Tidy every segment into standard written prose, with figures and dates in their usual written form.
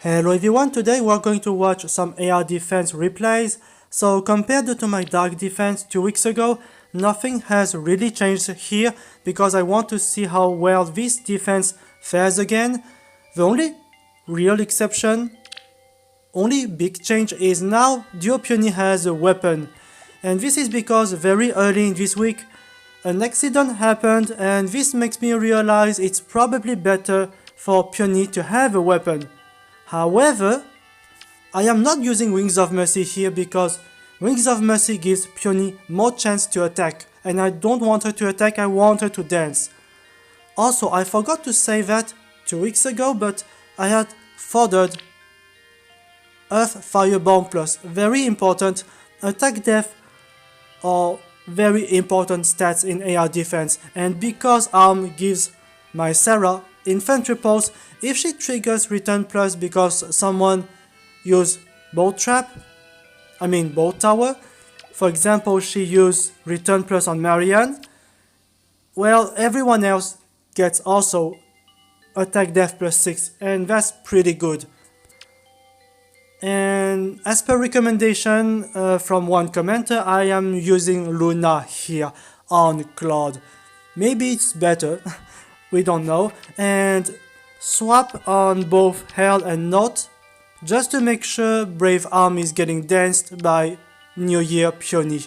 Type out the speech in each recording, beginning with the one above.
Hello everyone, today we are going to watch some AR defense replays. So compared to my dark defense 2 weeks ago, nothing has really changed here because I want to see how well this defense fares again. The only real exception, only big change is now Duo Peony has a weapon. And this is because very early in this week an accident happened and this makes me realize it's probably better for Peony to have a weapon. However, I am not using Wings of Mercy here because Wings of Mercy gives Peony more chance to attack, and I don't want her to attack, I want her to dance. Also, I forgot to say that 2 weeks ago, but I had furthered Earth Firebomb Plus, very important. Attack depth are very important stats in AR defense, and because Arm gives my Sara Infantry Pulse, if she triggers Return Plus because someone used Bolt Tower, for example she used Return Plus on Marianne, well, everyone else gets also Attack Depth plus 6, and that's pretty good. And as per recommendation from one commenter, I am using Luna here on Claude. Maybe it's better, we don't know. And swap on both Hell and Not, just to make sure Brave Arm is getting danced by New Year Peony.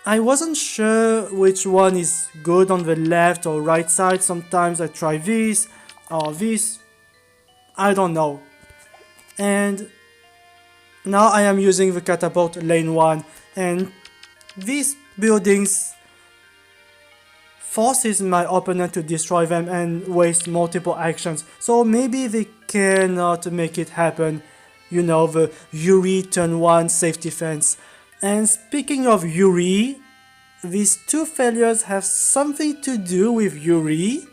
I wasn't sure which one is good on the left or right side. Sometimes I try this or this, I don't know. And now I am using the catapult lane 1, and these buildings forces my opponent to destroy them and waste multiple actions, so maybe they cannot make it happen, you know, the Yuri turn 1 safe defense. And speaking of Yuri, these two failures have something to do with Yuri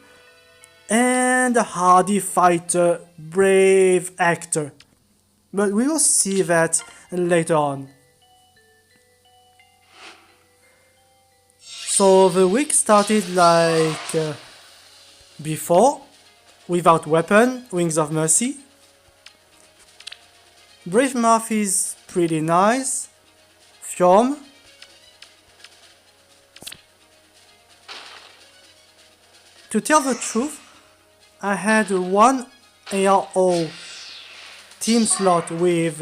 and a hardy fighter, brave actor. But we will see that later on. So the week started like before, without weapon, Wings of Mercy. Brave Mouth is pretty nice. Fjorm. To tell the truth, I had one ARO team slot with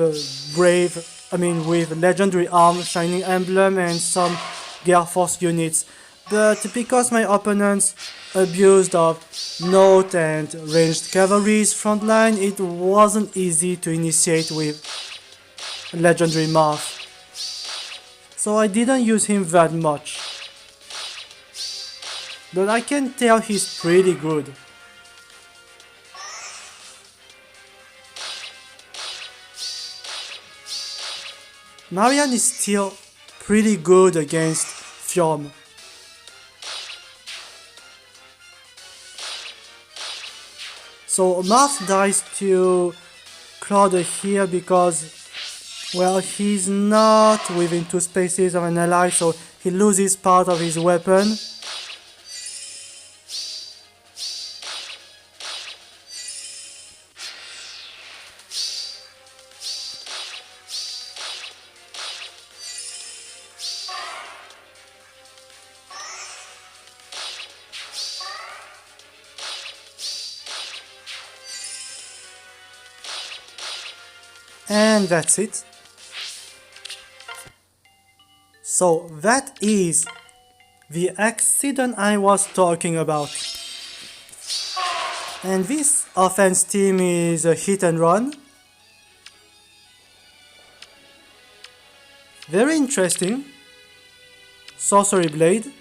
with Legendary Arm, Shining Emblem and some Gear Force units, but because my opponents abused of Note and Ranged Cavalry's frontline, it wasn't easy to initiate with Legendary Marth. So I didn't use him that much. But I can tell he's pretty good. Marianne is still pretty good against Fjorm. So Marth dies to Claude here because, well, he's not within 2 spaces of an ally, so he loses part of his weapon. And that's it. So that is the accident I was talking about. And this offense team is a hit and run. Very interesting. Sorcery Blade.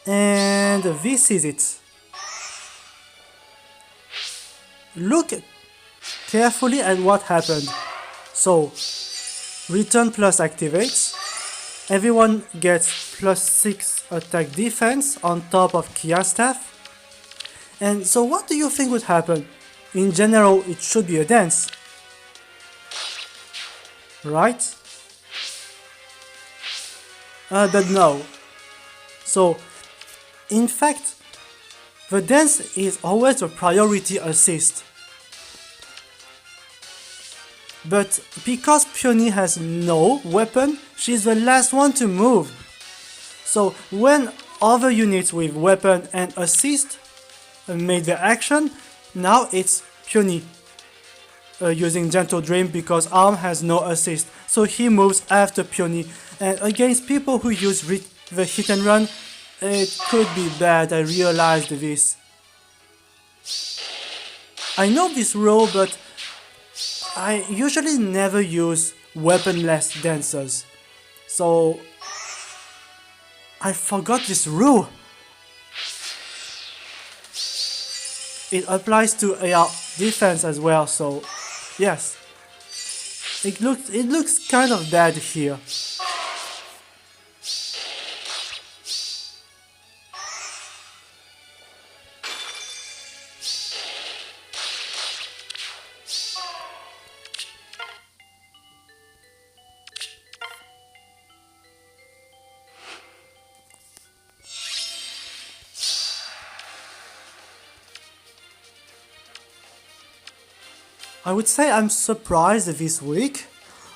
And this is it. Look carefully at what happened. So, Return Plus activates. Everyone gets plus 6 attack defense on top of Kia Staff. And so what do you think would happen? In general, it should be a dance. right? But no. So, in fact, the dance is always a priority assist. But because Peony has no weapon, she's the last one to move. So when other units with weapon and assist made their action, now it's Peony using Gentle Dream because Arm has no assist. So he moves after Peony, and against people who use the hit and run, it could be bad. I realized this. I know this rule, but I usually never use weaponless dancers, so I forgot this rule. It applies to AR defense as well, so yes, it looks kind of bad here. I would say I'm surprised this week.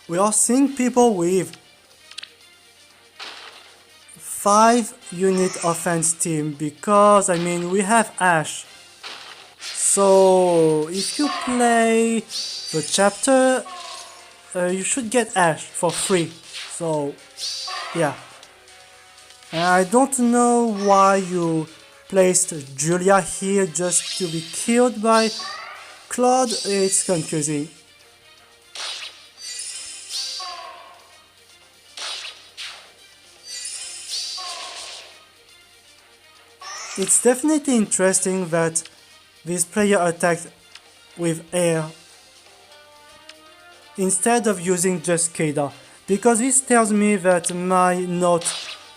We are seeing people with 5-unit offense team because, I mean, we have Ash. So if you play the chapter, you should get Ash for free. So yeah. And I don't know why you placed Julia here just to be killed by Claude. It's confusing. It's definitely interesting that this player attacked with air instead of using just Kada, because this tells me that my note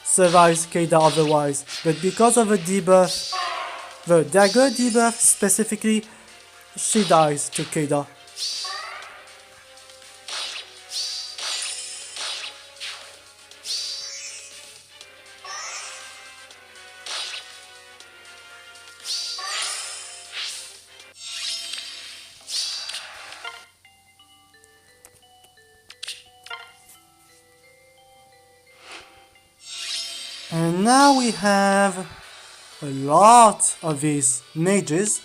survives Kada otherwise, but because of the debuff, the dagger debuff specifically, she dies to Kada. And now we have a lot of these mages.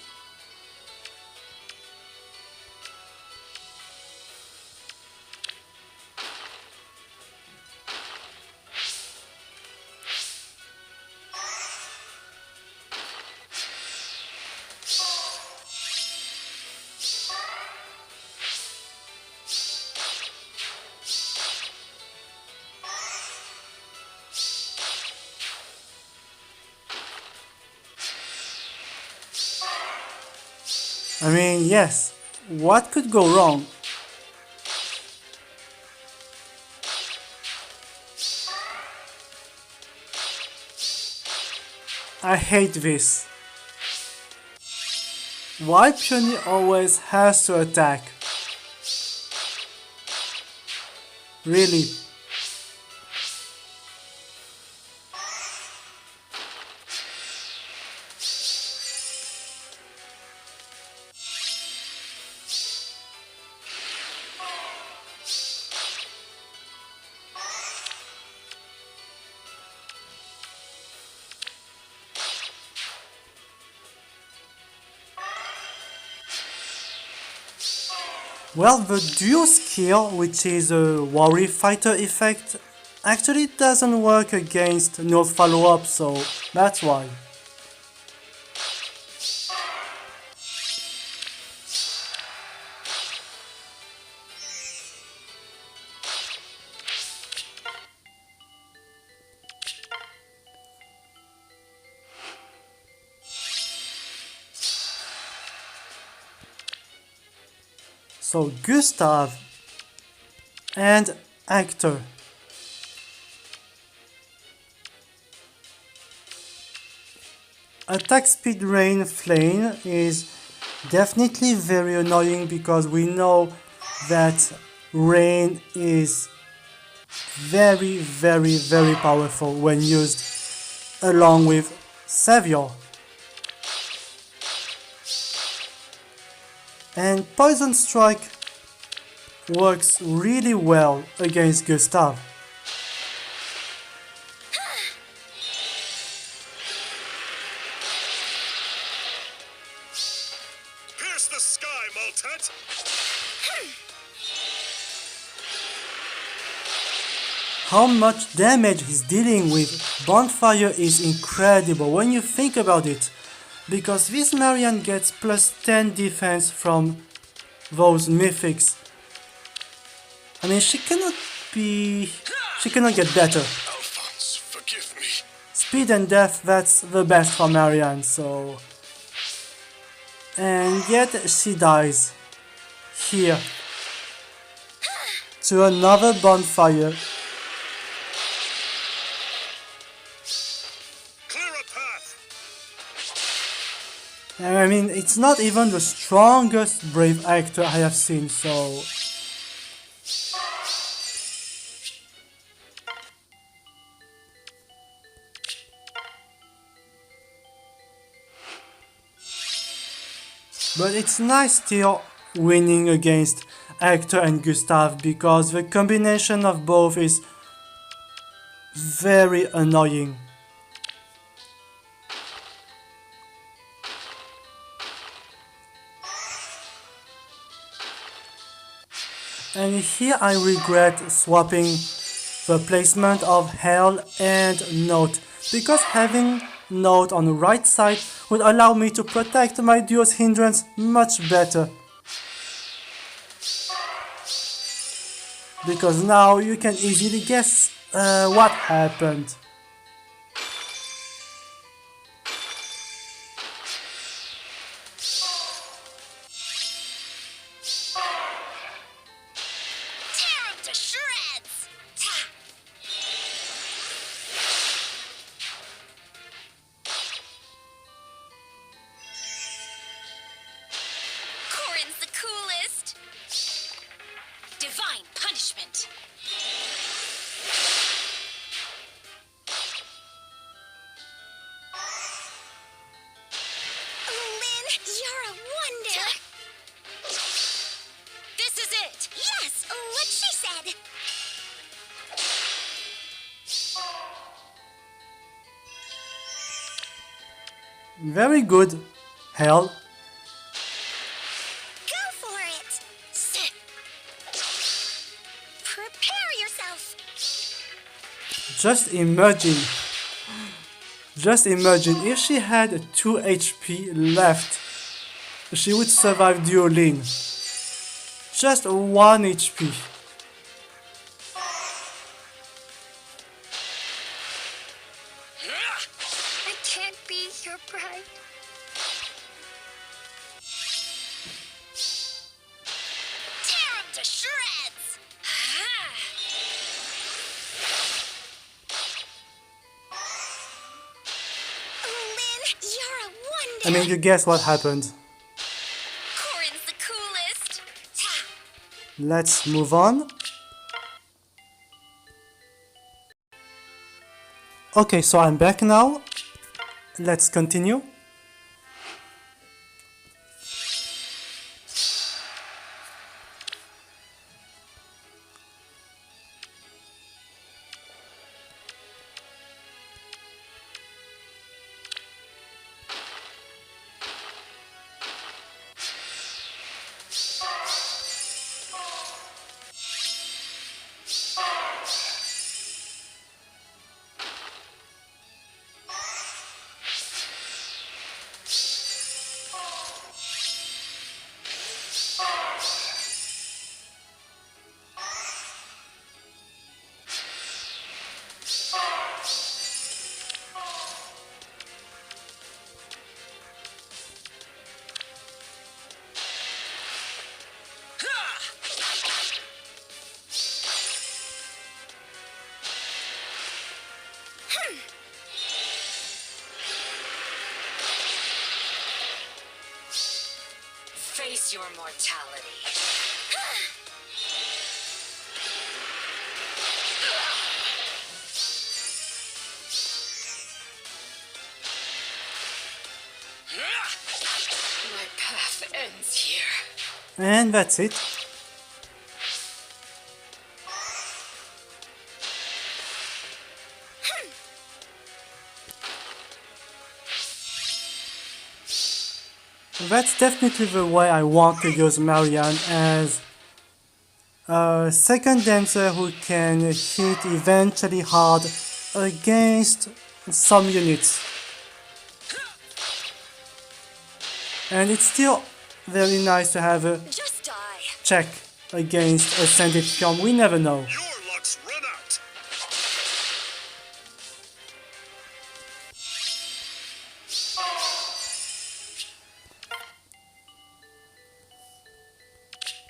I mean, yes, what could go wrong? I hate this. Why Peony always has to attack? Really? Well, the duo skill, which is a Worry Fighter effect, actually doesn't work against no follow-up, so that's why. So Gustav and Aether. Attack speed rain flame is definitely very annoying because we know that Rain is very, very, very powerful when used along with Savior. And Poison Strike works really well against Gustav. Pierce the sky, Maltet! How much damage he's dealing with Bonfire is incredible when you think about it, because this Marianne gets plus 10 defense from those mythics. I mean, she cannot get better. Alphonse, forgive me. Speed and death, that's the best for Marianne, so... And yet she dies here to another Bonfire. I mean, it's not even the strongest brave actor I have seen, so... But it's nice still winning against Aether and Gustav, because the combination of both is very annoying. And here I regret swapping the placement of Hell and Note, because having Note on the right side would allow me to protect my duo's hindrance much better. Because now you can easily guess what happened. Very good, Hell. Go for it! Sit. Prepare yourself! Just imagine if she had 2 HP left, she would survive Duolin. Just 1 HP. I can't be your bride. Tear him to shreds! Lynn, you're a wonder! I mean, you guess what happened. Corin's the coolest! Let's move on. Okay, so I'm back now. Let's continue. Face your mortality. And that's it. That's definitely the way I want to use Marianne, as a second dancer who can hit eventually hard against some units. And it's still very nice to have a Just die. check against Ascended Film. We never know. Your luck's run out.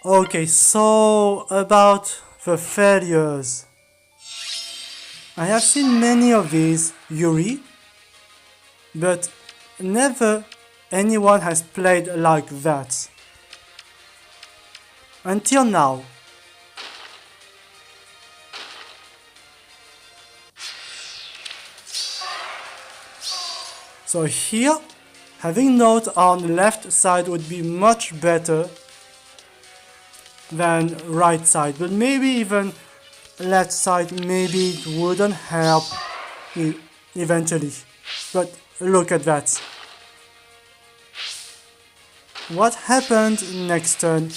Okay, so about the failures. I have seen many of these Yuri, but never anyone has played like that. Until now. So here, having note on the left side would be much better than right side, but maybe even left side, maybe it wouldn't help eventually. But look at that. What happened next turn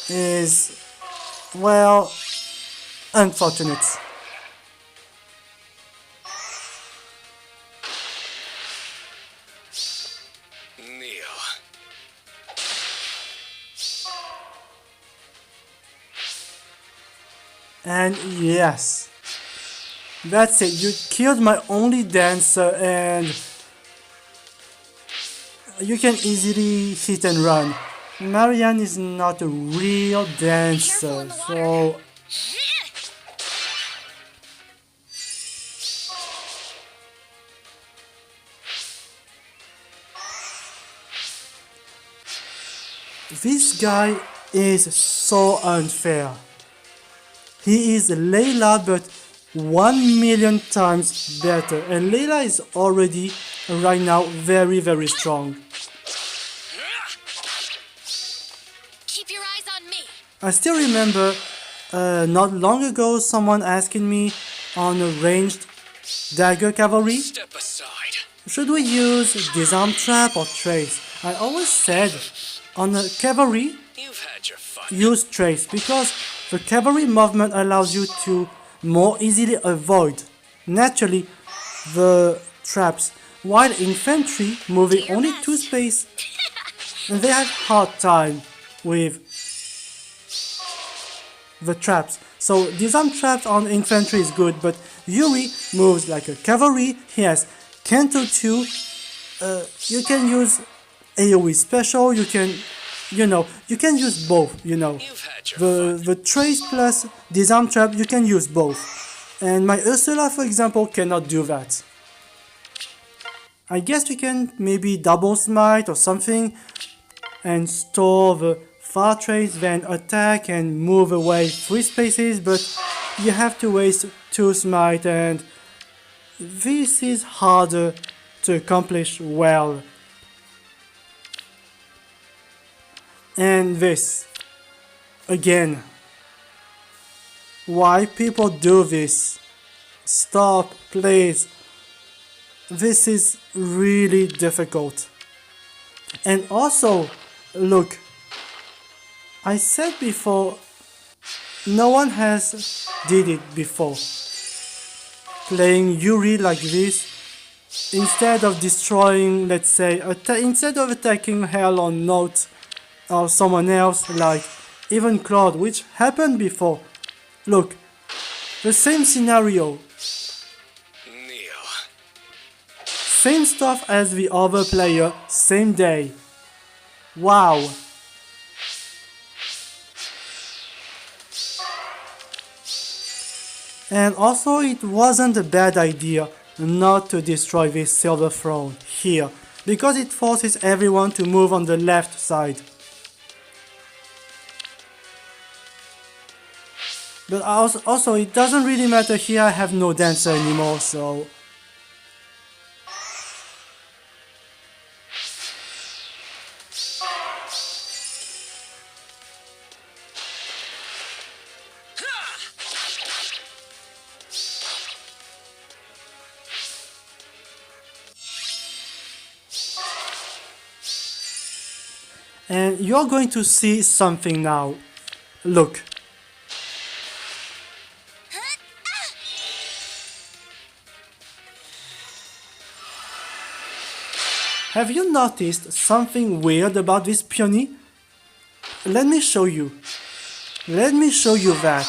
is, well, unfortunate. Kneel. And yes, that's it. You killed my only dancer, and you can easily hit and run. Marianne is not a real dancer, so this guy is so unfair. He is Layla, but 1,000,000 times better, and Layla is already right now very, very strong. Keep your eyes on me. I still remember not long ago someone asking me on a ranged dagger cavalry, Step aside. should we use disarm trap or trace? I always said on a cavalry You've had your fun. use trace, because the cavalry movement allows you to more easily avoid naturally the traps, while infantry moving only 2 space, they have hard time with the traps. So disarm traps on infantry is good, but Yuri moves like a cavalry. He has Canto 2. You can use AoE special. You can, you can use both. You've had your The trace plus disarm trap, you can use both. And my Ursula, for example, cannot do that. I guess we can maybe double smite or something and store the far trace, then attack and move away 3 spaces, but you have to waste 2 smite, and this is harder to accomplish well. And this, again, why people do this? Stop, please. This is really difficult. And also, look, I said before, no one has did it before. Playing Yuri like this, instead of destroying, let's say, instead of attacking Hell or Note or someone else, like even Claude, which happened before. Look, the same scenario, kneel. same stuff as the other player, same day. Wow. And also, it wasn't a bad idea not to destroy this silver throne here, because it forces everyone to move on the left side. But also it doesn't really matter here, I have no dancer anymore, so... And you're going to see something now. Look. Have you noticed something weird about this peony? Let me show you. Let me show you that.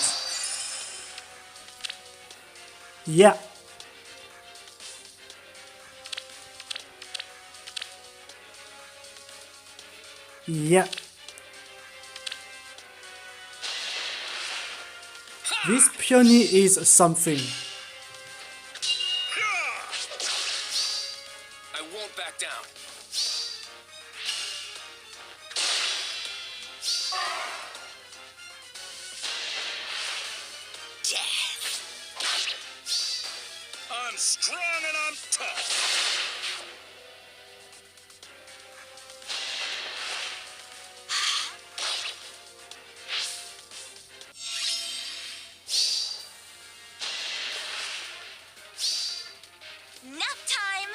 Yeah. Yeah. This peony is something. I won't back down. I'm strong and I'm tough. Nap time!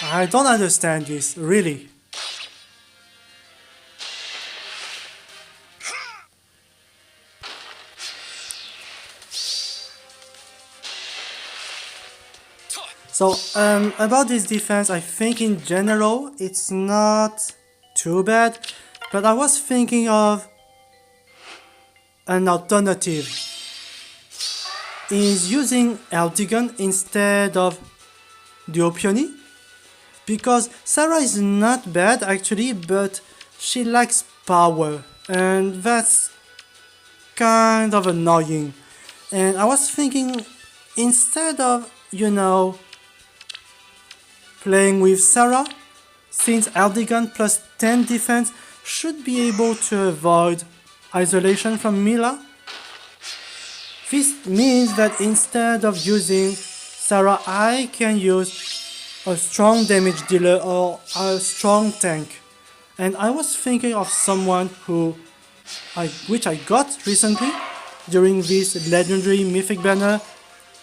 I don't understand this, really. So, about this defense, I think in general it's not too bad, but I was thinking of an alternative. Is using Eldigan instead of Duopioni, because Sara is not bad actually, but she lacks power, and that's kind of annoying. And I was thinking, instead of, you know, playing with Sara, since Eldigan plus 10 defense should be able to avoid isolation from Mila, this means that instead of using Sara, I can use a strong damage dealer or a strong tank. And I was thinking of someone which I got recently during this legendary mythic banner,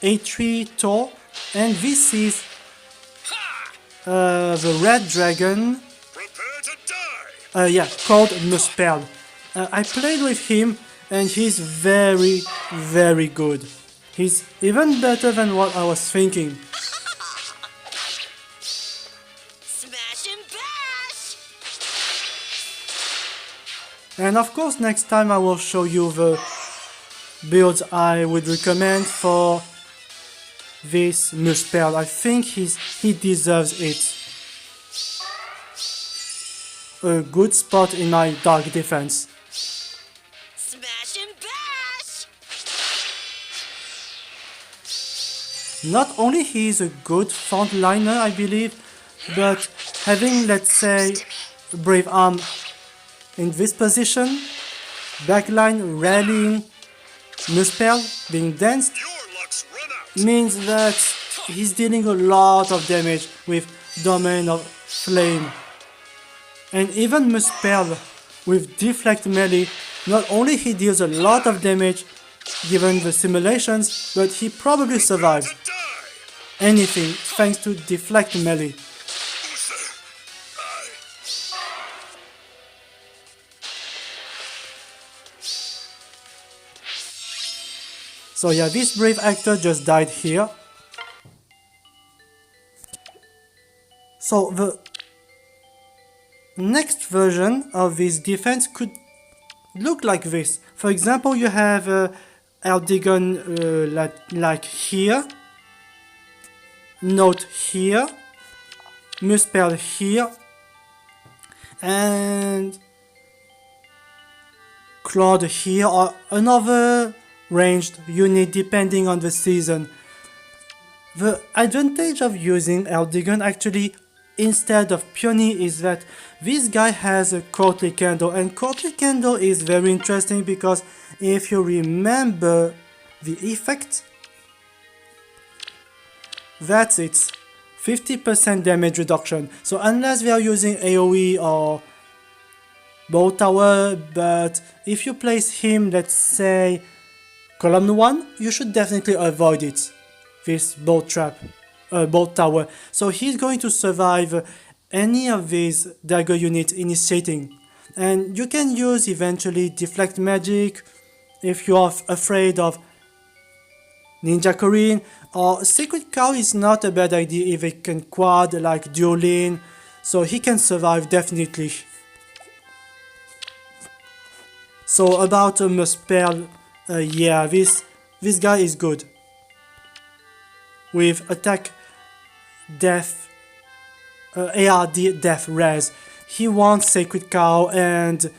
A3 Tor, and this is the red dragon, Prepare to die. yeah, called Muspell. I played with him and he's very, very good. He's even better than what I was thinking. Smash and bash! And of course, next time I will show you the builds I would recommend for this Muspell. I think he deserves it. A good spot in my dark defense. Smash and bash! Not only he is a good frontliner, I believe, but having, let's say, Brave Arm in this position, Backline rallying, Muspell being danced, Your luck's run out. means that he's dealing a lot of damage with Domain of Flame. And even Muspell with Deflect Melee, not only he deals a lot of damage given the simulations, but he probably survives To die. anything thanks to Deflect Melee. So yeah, this brave actor just died here. So the next version of this defense could look like this. For example, you have Eldigan like here, Note here, Muspell here, and Claude here, or another ranged unit depending on the season. The advantage of using Eldigan actually instead of Peony is that this guy has a Courtly Candle, and Courtly Candle is very interesting because if you remember the effect, that's it, 50% damage reduction. So unless we are using AoE or bolt tower, but if you place him, let's say, column 1, you should definitely avoid it, this bolt tower. So he's going to survive any of these dagger units initiating. And you can use eventually deflect magic if you are afraid of Ninja Korean, or Sacred Cow is not a bad idea if it can quad like Duolin, so he can survive definitely. So about Muspell, yeah, this guy is good. With attack, death, ARD, death, res. He wants Sacred Cow and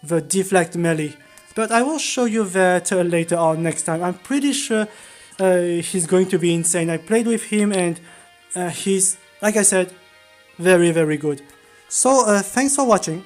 the deflect melee. But I will show you that later on next time. I'm pretty sure he's going to be insane. I played with him and he's, like I said, very, very good. So thanks for watching.